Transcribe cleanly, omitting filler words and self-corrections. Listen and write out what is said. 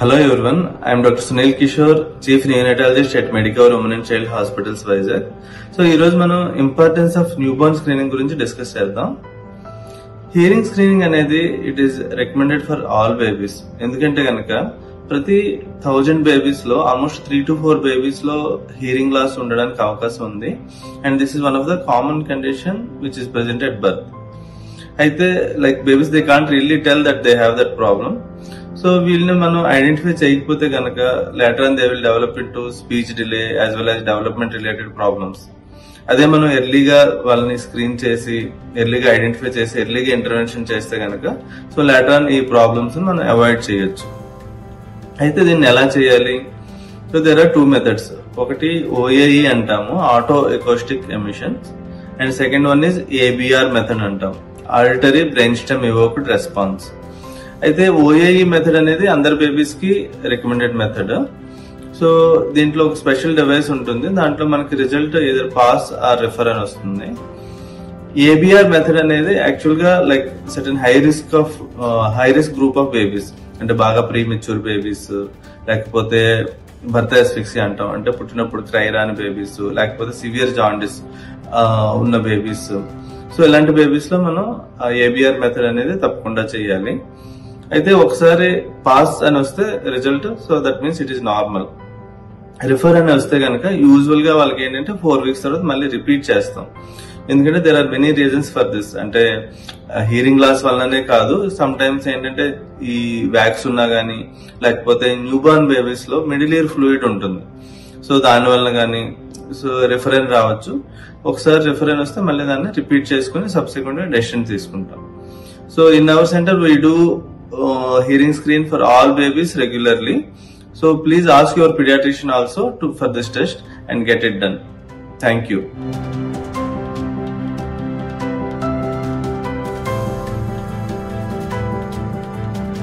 Hello everyone, I am Dr. Sunil Kishore, Chief Neonatologist at Medicover Women and Child Hospitals, Vizag. So, ఈ రోజు మనం importance of newborn screening గురించి discuss చేద్దాం. Hearing screening అనేది it is recommended for all babies. ఎందుకంటే కనుక ప్రతి 1000 babies లో ఆల్మోస్ట్ 3 to 4 బేబీస్ లో హియరింగ్ లాస్ ఉండడానికి అవకాశం ఉంది. And this is one of the common condition which is present at birth. అయితే like babies they can't really tell that they have that problem. So వీళ్ళని మనం identify చేయకపోతే కనుక later on they will develop in to speech delay as well as development related problems. అదే మనం ఎర్లీగా వాళ్ళని screen చేసి ఎర్లీగా ఐడెంటిఫై చేసి ఎర్లీగా ఇంటర్వెన్షన్ చేస్తే కనుక సో లేటర్ ఆన్ ఈ ప్రాబ్లమ్స్ మనం అవాయిడ్ చేయొచ్చు. అయితే దీన్ని ఎలా చేయాలి? So there are 2 methods. ఒకటి ఓఏఈ అంటాము, auto acoustic emissions, and second one is ABR method అంటాం, auditory brain stem evoked response. అయితే ఓఏఈ మెథడ్ అనేది అందరి బేబీస్ కి రికమెండెడ్ మెథడ్. సో దీంట్లో ఒక స్పెషల్ డివైస్ ఉంటుంది, దాంట్లో మనకి result either pass or refer అని వస్తుంది. ఏబిఆర్ మెథడ్ అనేది యాక్చువల్ గా like certain high risk group of babies, అంటే బాగా ప్రీ మెచ్యూర్ బేబీస్, లేకపోతే బర్త్ అస్ఫిక్సియా అంటాం, అంటే పుట్టినప్పుడు క్రై రాని బేబీస్, లేకపోతే సివియర్ జాండిస్ ఉన్న బేబీస్. సో ఇలాంటి బేబీస్ లో మనం ఏబిఆర్ మెథడ్ అనేది తప్పకుండా చేయాలి. అయితే ఒకసారి పాస్ అని వస్తే result, so that means it is normal. Refer అని వస్తే కనుక యూజువల్ గా వాళ్ళకి ఏంటంటే 4 weeks తర్వాత మళ్ళీ రిపీట్ చేస్తాం. ఎందుకంటే there are many reasons for this. అంటే హియరింగ్ లాస్ వల్లనే కాదు, సమ్ టైమ్స్ ఏంటంటే ఈ వ్యాక్స్ ఉన్నా గానీ, లేకపోతే న్యూబార్న్ బేబీస్ లో మిడిల్ ఇయర్ ఫ్లూయిడ్ ఉంటుంది, సో దాని వల్ల గానీ సో రిఫరెన్ రావచ్చు. ఒకసారి రిఫరెన్ వస్తే మళ్ళీ దాన్ని రిపీట్ చేసుకుని సబ్సిక్వెంట్ గా డెసిషన్ తీసుకుంటాం. So in our centre we do hearing screen for all babies regularly. So please ask your pediatrician also for this test and get it done. Thank you.